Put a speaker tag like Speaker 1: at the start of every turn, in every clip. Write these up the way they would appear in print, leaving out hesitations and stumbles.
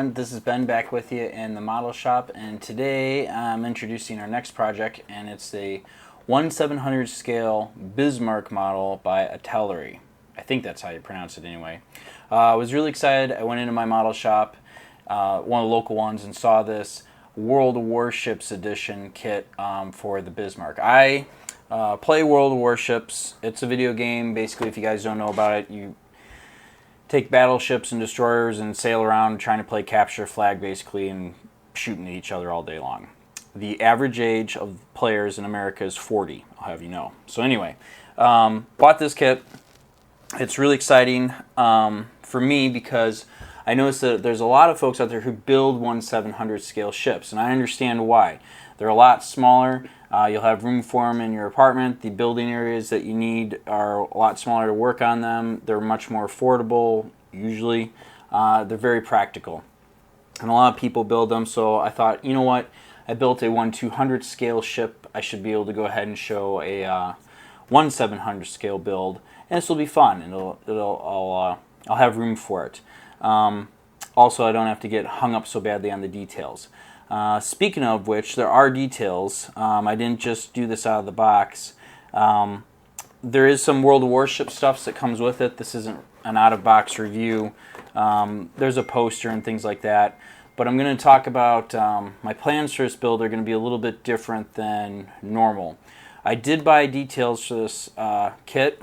Speaker 1: everyone, this is Ben back with you in the model shop, and today I'm introducing our next project, and it's the 1/700 scale Bismarck model by Italeri. I think that's how you pronounce it anyway. I was really excited. I went into my model shop, one of the local ones, and saw this World of Warships edition kit for the Bismarck. I play World of Warships. It's a video game. Basically, if you guys don't know about it, you take battleships and destroyers and sail around trying to play capture flag basically and shooting at each other all day long. The average of players in America is 40, I'll have you know. So anyway, bought this kit. It's really exciting for me because I noticed that there's a lot of folks out there who build 1/700 scale ships, and I understand why. They're a lot smaller. You'll have room for them in your apartment. The building areas that you need are a lot smaller to work on them. They're much more affordable, usually. They're very practical. And a lot of people build them, so I thought, you know what? I built a 1/200 scale ship. I should be able to go ahead and show a 1/700 scale build, and this will be fun, and I'll have room for it. Also, I don't have to get hung up so badly on the details. Speaking of which, there are details. I didn't just do this out of the box. There is some World of Warships stuff that comes with it. This isn't an out-of-box review. There's a poster and things like that. But I'm going to talk about my plans for this build are going to be a little bit different than normal. I did buy details for this kit.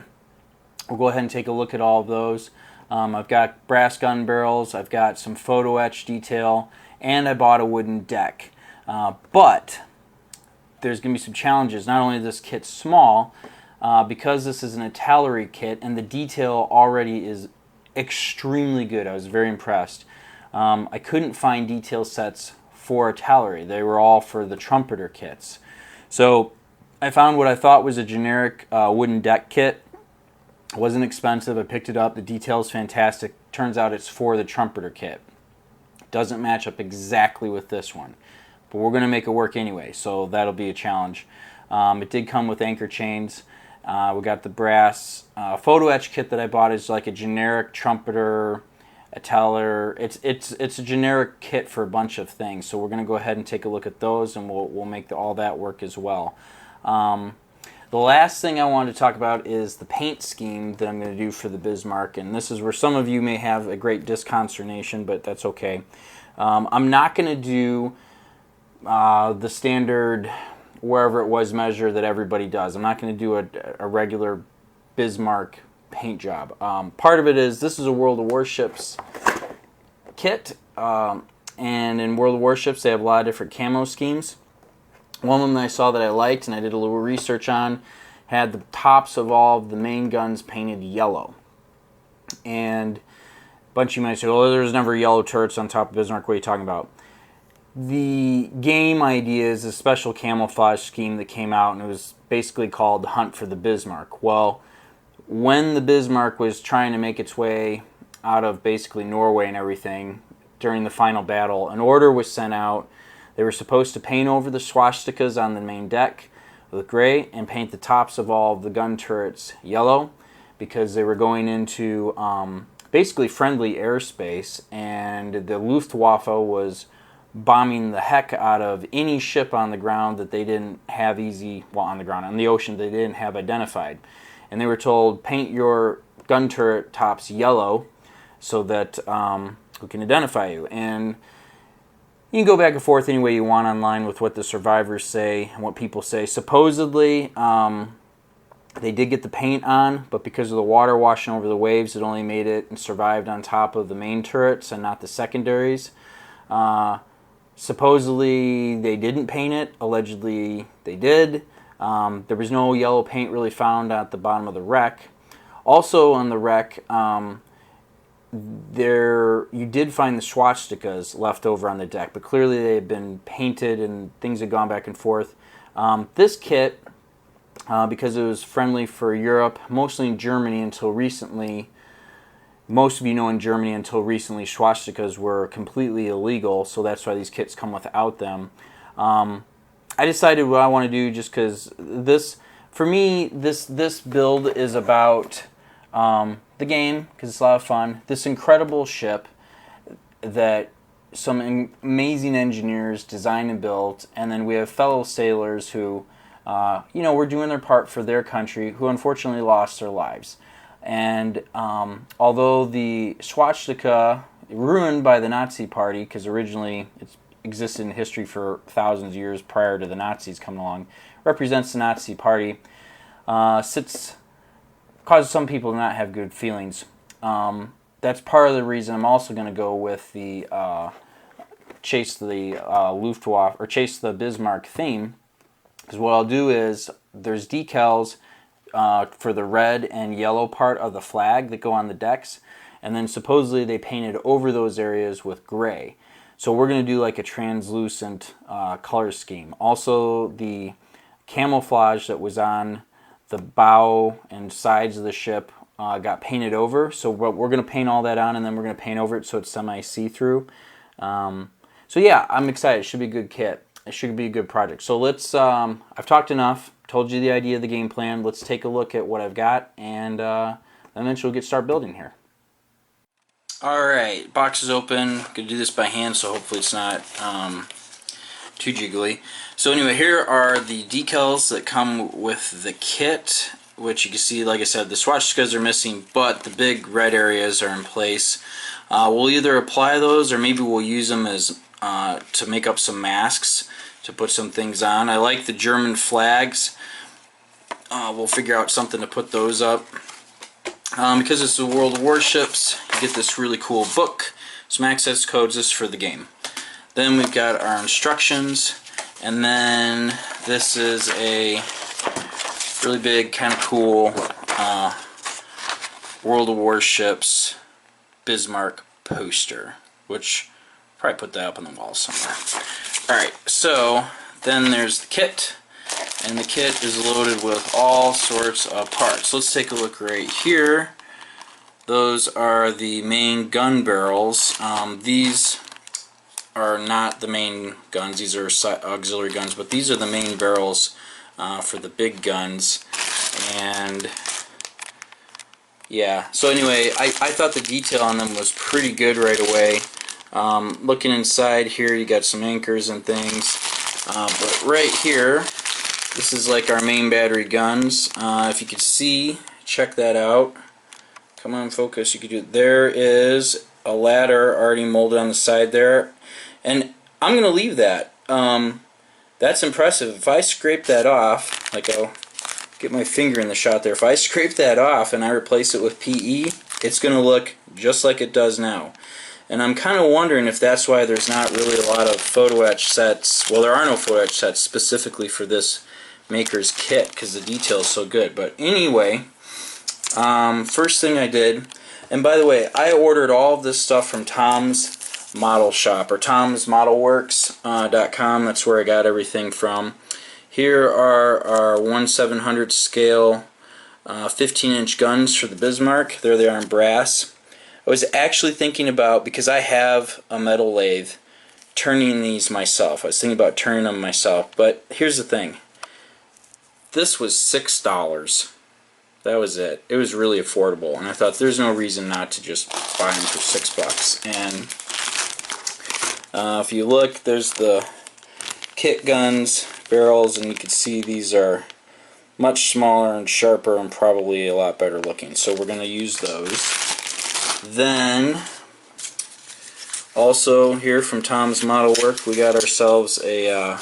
Speaker 1: We'll go ahead and take a look at all of those. I've got brass gun barrels. I've got some photo etch detail. And I bought a wooden deck. But there's going to be some challenges. Not only is this kit small, because this is an Italeri kit and the detail already is extremely good. I was very impressed. I couldn't find detail sets for Italeri. They were all for the trumpeter kits. So I found what I thought was a generic wooden deck kit. It wasn't expensive. I picked it up. The detail is fantastic. Turns out it's for the trumpeter kit. Doesn't match up exactly with this one, but we're going to make it work anyway, so that'll be a challenge. It did come with anchor chains. We got the brass photo etch kit that I bought is like a generic trumpeter, Italeri. It's a generic kit for a bunch of things, so we're going to go ahead and take a look at those, and we'll make all that work as well. The last thing I wanted to talk about is the paint scheme that I'm going to do for the Bismarck, and this is where some of you may have a great disconsternation, but that's okay. I'm not going to do the standard wherever it was measure that everybody does. I'm not going to do a regular Bismarck paint job. Part of it is this is a World of Warships kit, and in World of Warships they have a lot of different camo schemes. One of them that I saw that I liked and I did a little research on had the tops of all of the main guns painted yellow. And a bunch of you might say, oh, there's never yellow turrets on top of Bismarck. What are you talking about? The game idea is a special camouflage scheme that came out, and it was basically called the Hunt for the Bismarck. Well, when the Bismarck was trying to make its way out of basically Norway and everything during the final battle, an order was sent out. They were supposed to paint over the swastikas on the main deck with gray and paint the tops of all of the gun turrets yellow because they were going into basically friendly airspace, and the Luftwaffe was bombing the heck out of any ship on the ground that they didn't have on the ocean they didn't have identified. And they were told, paint your gun turret tops yellow so that we can identify you. And you can go back and forth any way you want online with what the survivors say and what people say. Supposedly, they did get the paint on, but because of the water washing over the waves, it only made it and survived on top of the main turrets and not the secondaries. Supposedly, they didn't paint it. Allegedly, they did. There was no yellow paint really found at the bottom of the wreck. Also on the wreck, you did find the swastikas left over on the deck, but clearly they had been painted and things had gone back and forth. This kit, because it was friendly for Europe, mostly in Germany until recently, most of you know in Germany until recently swastikas were completely illegal, so that's why these kits come without them. I decided what I want to do just because this, for me, this build is about the game, because it's a lot of fun. This incredible ship that some amazing engineers design and built, and then we have fellow sailors who, were doing their part for their country, who unfortunately lost their lives. And although the swastika, ruined by the Nazi Party, because originally it existed in history for thousands of years prior to the Nazis coming along, represents the Nazi Party, causes some people to not have good feelings. That's part of the reason I'm also going to go with the chase the Luftwaffe, or chase the Bismarck theme, because what I'll do is there's decals for the red and yellow part of the flag that go on the decks, and then supposedly they painted over those areas with gray. So we're going to do like a translucent color scheme. Also, the camouflage that was on the bow and sides of the ship got painted over. So we're going to paint all that on, and then we're going to paint over it so it's semi-see-through. So yeah, I'm excited. It should be a good kit. It should be a good project. So let's, I've talked enough, told you the idea of the game plan. Let's take a look at what I've got, and eventually we'll start building here. Alright, box is open. I'm going to do this by hand, so hopefully it's not too jiggly. So anyway, here are the decals that come with the kit, which you can see, like I said, the swastikas are missing, but the big red areas are in place. We'll either apply those, or maybe we'll use them as to make up some masks to put some things on. I like the German flags. We'll figure out something to put those up. Because it's the World of Warships, you get this really cool book, some access codes. This is for the game. Then we've got our instructions, and then this is a really big, kind of cool World of Warships Bismarck poster, which I'll probably put that up on the wall somewhere. Alright, so then there's the kit, and the kit is loaded with all sorts of parts. Let's take a look right here. Those are the main gun barrels. These are not the main guns, these are auxiliary guns, but these are the main barrels for the big guns. And yeah, so anyway, I thought the detail on them was pretty good right away. Looking inside here, you got some anchors and things, but right here, this is like our main battery guns. If you could see, check that out. Come on, focus. You could do it. There is a ladder already molded on the side there, and I'm going to leave that. That's impressive. If I scrape that off, like I'll get my finger in the shot there, if I scrape that off and I replace it with PE, it's going to look just like it does now. And I'm kind of wondering if that's why there's not really a lot of photo etch sets. Well, there are no photo etch sets specifically for this maker's kit because the detail is so good. But anyway, first thing I did, and by the way, I ordered all of this stuff from Tom's Model Shop, or tomsmodelworks.com. That's where I got everything from. Here are our 1/700 scale 15-inch guns for the Bismarck. There they are in brass. I was actually thinking about, because I have a metal lathe, turning these myself. I was thinking about turning them myself, but here's the thing. This was $6. That was it. It was really affordable, and I thought there's no reason not to just buy them for $6. And if you look, there's the kit guns, barrels, and you can see these are much smaller and sharper and probably a lot better looking. So we're going to use those. Then, also here from Tom's Model Work, we got ourselves a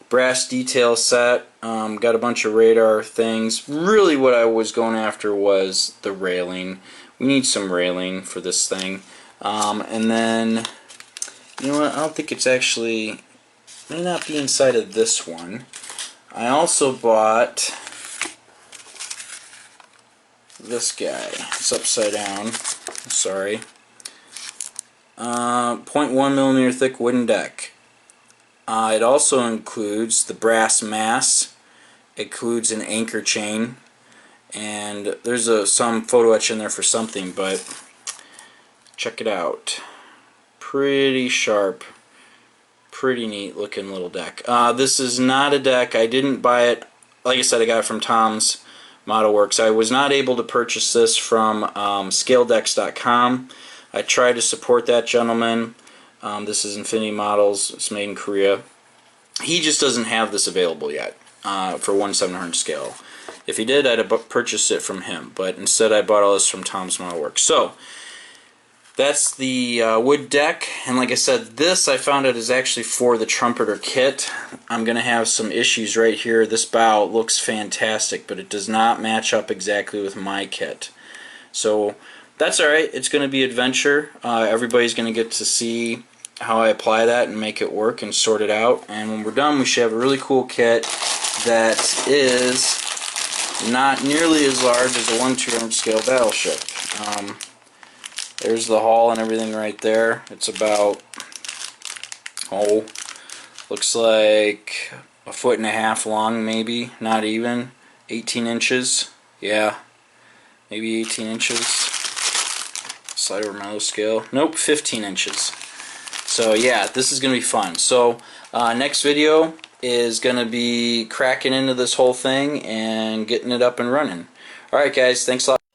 Speaker 1: brass detail set. Got a bunch of radar things. Really what I was going after was the railing. We need some railing for this thing. And then, you know what, I don't think it's actually, may not be inside of this one. I also bought this guy. It's upside down. Sorry. 0.1mm thick wooden deck. It also includes the brass mass. It includes an anchor chain, and there's some photo etch in there for something, but check it out. Pretty sharp, pretty neat looking little deck. This is not a deck. I didn't buy it. Like I said, I got it from Tom's Model Works. I was not able to purchase this from scaledex.com. I tried to support that gentleman. This is Infinity Models. It's made in Korea. He just doesn't have this available yet for 1/700 scale. If he did, I'd have purchased it from him, but instead I bought all this from Tom's Model Works. So that's the wood deck, and like I said, this I found out is actually for the trumpeter kit. I'm going to have some issues right here. This bow looks fantastic, but it does not match up exactly with my kit. So that's alright. It's going to be adventure. Everybody's going to get to see how I apply that and make it work and sort it out. And when we're done, we should have a really cool kit that is not nearly as large as a 1/200 scale battleship. There's the hull and everything right there. It's about, looks like 1.5 feet long, maybe, not even. 18 inches, yeah, maybe 18 inches. Slide over my little scale. Nope, 15 inches. So yeah, this is going to be fun. So next video is going to be cracking into this whole thing and getting it up and running. Alright guys, thanks a lot.